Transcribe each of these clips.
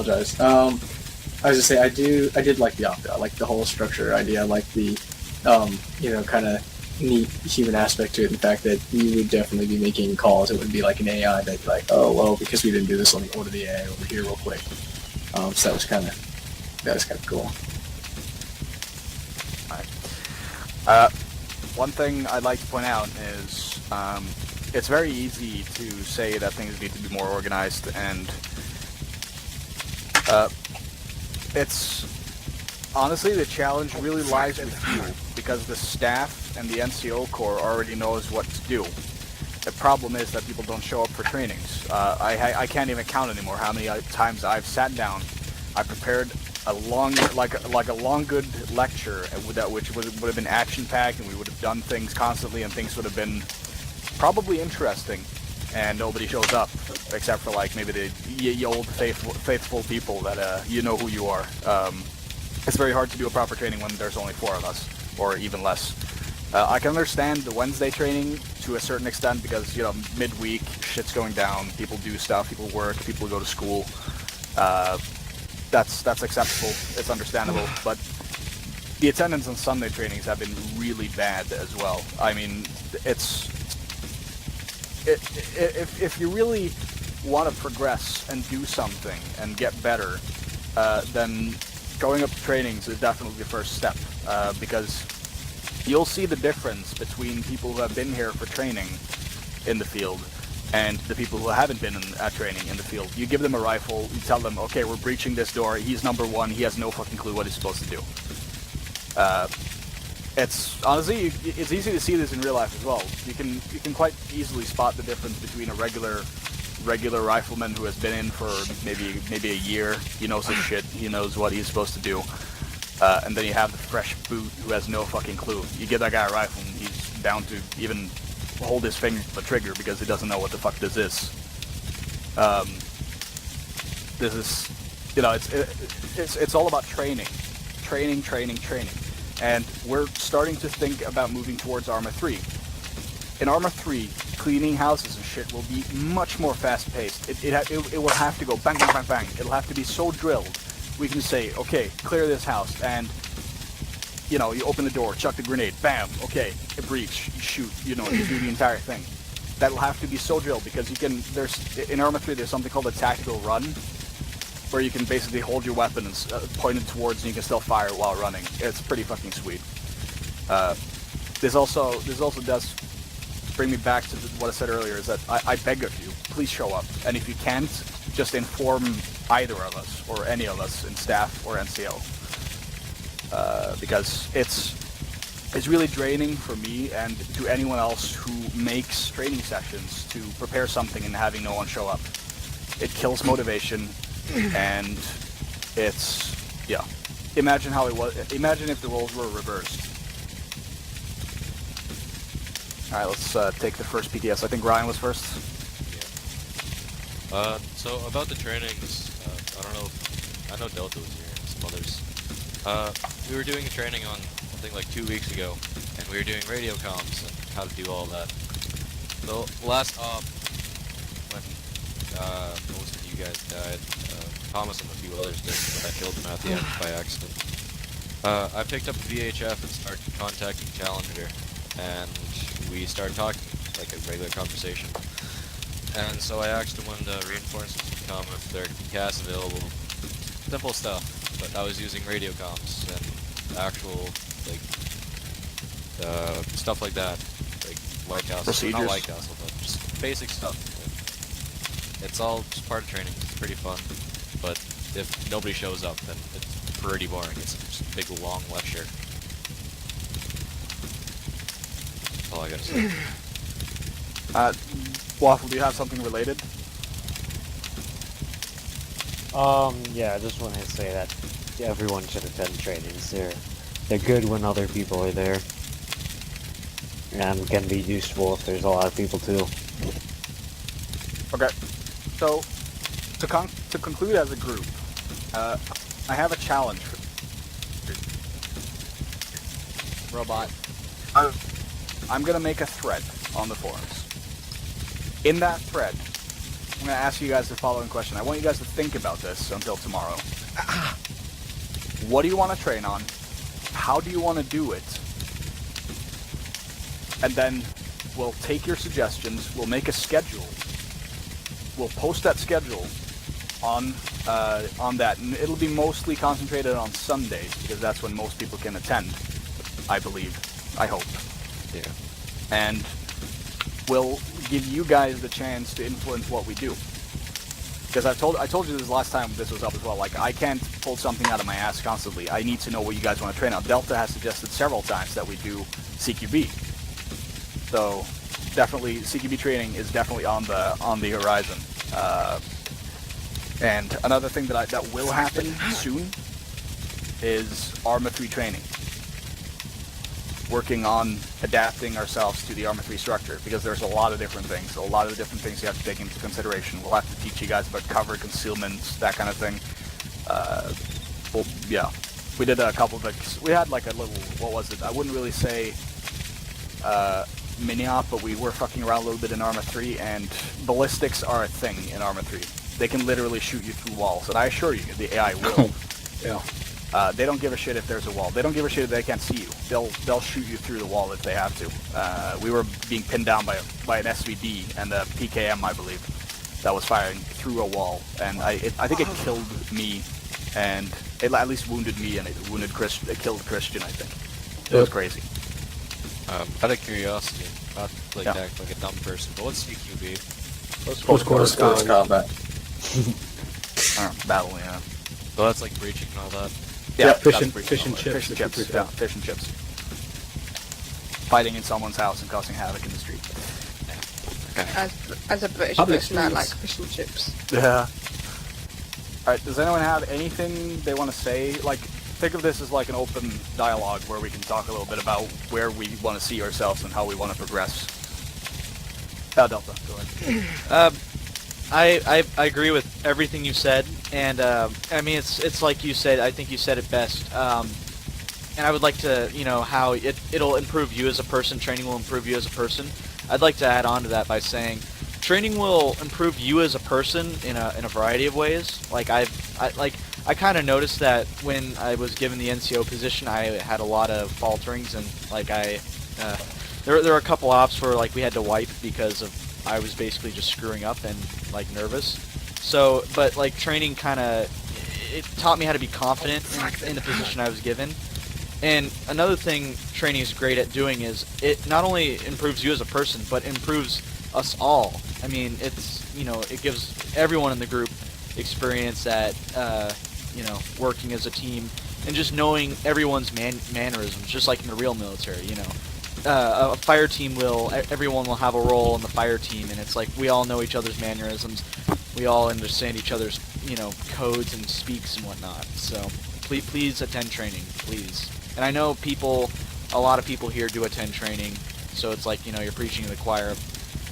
apologize. I was gonna say I did like the Opta. I like the whole structure idea. I like the kind of neat human aspect to it. The fact that you would definitely be making calls. It wouldn't be like an AI that like, oh well, because we didn't do this, let me order the AI over here real quick. So that was kind of cool. One thing I'd like to point out is it's very easy to say that things need to be more organized, and it's honestly the challenge really lies with you, because the staff and the NCO Corps already knows what to do. The problem is that people don't show up for trainings. I can't even count anymore how many times I've sat down, I prepared a long, like a long good lecture, which would have been action packed, and we would have done things constantly, and things would have been probably interesting, and nobody shows up except for like maybe the old faithful people that you know who you are. It's very hard to do a proper training when there's only 4 of us, or even less. I can understand the Wednesday training to a certain extent because, you know, midweek shit's going down, people do stuff, people work, people go to school. That's acceptable, it's understandable, but the attendance on Sunday trainings have been really bad as well. I mean, if you really want to progress and do something and get better, then going up to trainings is definitely the first step, because you'll see the difference between people who have been here for training in the field and the people who haven't been at training in the field. You give them a rifle, you tell them, okay, we're breaching this door, he's number 1, he has no fucking clue what he's supposed to do. It's honestly, it's easy to see this in real life as well. You can quite easily spot the difference between a regular rifleman who has been in for maybe a year. He knows his shit. He knows what he's supposed to do. And then you have the fresh boot who has no fucking clue. You give that guy a rifle and he's down to even hold his finger on the trigger because he doesn't know what the fuck this is. This is, you know, it's all about training. And we're starting to think about moving towards Arma 3. In Arma 3, cleaning houses and shit will be much more fast-paced. It will have to go bang, bang, bang, bang. It'll have to be so drilled. We can say, okay, clear this house, and, you know, you open the door, chuck the grenade, bam, okay, a breach, you shoot, you know, you do the entire thing. That'll have to be so drilled, because in Arma 3, there's something called a tactical run, where you can basically hold your weapon and point it towards, and you can still fire while running. It's pretty fucking sweet. This also does bring me back to what I said earlier, is that I beg of you, please show up. And if you can't, just inform either of us, or any of us in staff or NCO. Because it's really draining for me and to anyone else who makes training sessions to prepare something and having no one show up. It kills motivation, and it's, yeah. Imagine if the roles were reversed. Alright, let's take the first PTS. I think Ryan was first. Yeah. So about the trainings, I know Delta was here and some others. We were doing a training on something like 2 weeks ago, and we were doing radio comms and how to do all that. So last op, when most of you guys died, Thomas and a few others did, but I killed them at the end by accident. I picked up a VHF and started contacting Challenger, and we started talking, like a regular conversation. And so I asked him when the reinforcements would come, if there could be CAS available. Simple stuff, but I was using radio comms and actual, like, stuff like that. Like White Castle, procedures. not White Castle, but just basic stuff. It's all just part of training, it's pretty fun. But if nobody shows up, then it's pretty boring. It's just a big long lecture. That's all I gotta say. Waffle, do you have something related? Yeah, I just want to say that everyone should attend trainings. They're good when other people are there, and can be useful if there's a lot of people too. Okay, so to conclude as a group, I have a challenge for Robot. I'm gonna make a thread on the forums. In that thread, I'm gonna ask you guys the following question. I want you guys to think about this until tomorrow. What do you want to train on? How do you want to do it? And then we'll take your suggestions. We'll make a schedule. We'll post that schedule on that, and it'll be mostly concentrated on Sundays because that's when most people can attend. I believe. I hope. Yeah. And we'll give you guys the chance to influence what we do. Because I told you this last time this was up as well. Like, I can't pull something out of my ass constantly. I need to know what you guys want to train on. Delta has suggested several times that we do CQB. So definitely CQB training is definitely on the horizon. And another thing that will happen soon is Arma 3 training. Working on adapting ourselves to the Arma 3 structure, because there's a lot of different things. A lot of the different things you have to take into consideration. We'll have to teach you guys about cover, concealment, that kind of thing. Well, yeah. We did a couple of... We had like a little... What was it? I wouldn't really say mini-op, but we were fucking around a little bit in Arma 3, and ballistics are a thing in Arma 3. They can literally shoot you through walls, and I assure you, the AI will. Yeah. They don't give a shit if there's a wall. They don't give a shit if they can't see you. They'll shoot you through the wall if they have to. We were being pinned down by an SVD and a PKM, I believe, that was firing through a wall, and I think it killed me, and it at least wounded me, and it wounded Christian. It killed Christian, I think. It was crazy. Out of curiosity, not like Yeah. to act like a dumb person, but what's CQB? Close combat. Battle, yeah. So that's like breaching and all that. Yeah, fish that's and- pretty fish and cool. chips, Fish and if you chips. prefer. Yeah, fish and chips. Fighting in someone's house and causing havoc in the street. As a British Public person, I streets. like fish and chips. Yeah. Alright, does anyone have anything they want to say? Like, think of this as like an open dialogue where we can talk a little bit about where we want to see ourselves and how we want to progress. Delta, go ahead. I agree with everything you said, and I mean it's like you said. I think you said it best. And I would like to, how it'll improve you as a person. Training will improve you as a person. I'd like to add on to that by saying, training will improve you as a person in a variety of ways. Like I kind of noticed that when I was given the NCO position, I had a lot of falterings, and like there were a couple ops where like we had to wipe because of I was basically just screwing up and like nervous. So, but like training it taught me how to be confident in the position I was given. And another thing training is great at doing is it not only improves you as a person, but improves us all. I mean, it gives everyone in the group experience at working as a team and just knowing everyone's mannerisms, just like in the real military. A fire team everyone will have a role in the fire team, and it's like we all know each other's mannerisms, we all understand each other's codes and speaks and whatnot. So please attend training, please. And I know a lot of people here do attend training, so it's like you're preaching to the choir.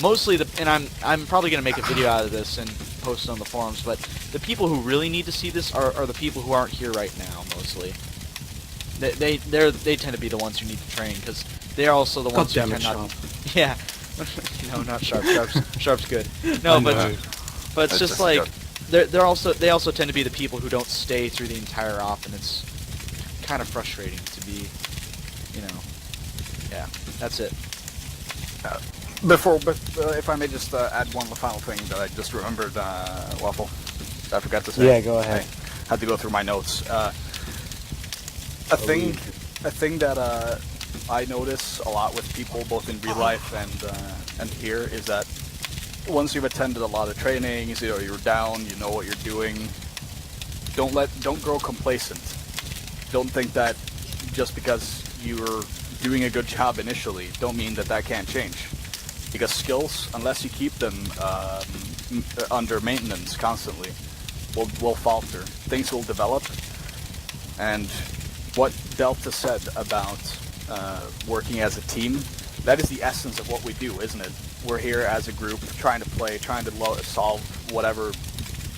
Mostly and I'm probably gonna make a video out of this and post it on the forums, but the people who really need to see this are the people who aren't here right now. Mostly, they tend to be the ones who need to train because they're also the ones who God damn it, cannot. Sharp. Yeah, no, not Sharp. Sharp's good. No, but it's just like they also tend to be the people who don't stay through the entire op, and it's kind of frustrating to be, yeah. That's it. If I may just add one final thing that I just remembered, Waffle. I forgot to say. Yeah, go ahead. I had to go through my notes. A thing that I notice a lot with people, both in real life and here, is that once you've attended a lot of trainings, you're down, you know what you're doing. Don't grow complacent. Don't think that just because you're doing a good job initially, don't mean that can't change. Because skills, unless you keep them under maintenance constantly, will falter. Things will develop. And what Delta said about working as a team, that is the essence of what we do, isn't it? We're here as a group, trying to play, trying to solve whatever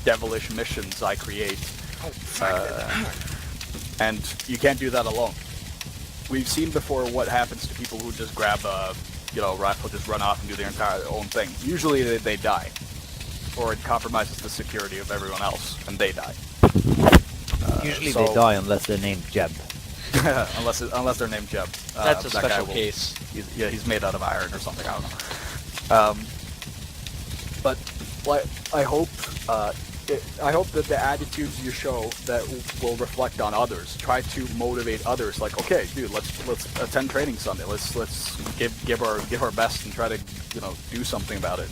devilish missions I create. And you can't do that alone. We've seen before what happens to people who just grab a rifle, just run off and do their own thing. Usually they die. or it compromises the security of everyone else, and they die. Usually so- they die unless they're named Jeb. unless they're named Jeb. That's a that guy special will- case. He's made out of iron or something. I don't know. But like, I hope that the attitudes you show that will reflect on others. Try to motivate others. Like, okay, dude, let's attend training Sunday. Let's give our best and try to do something about it.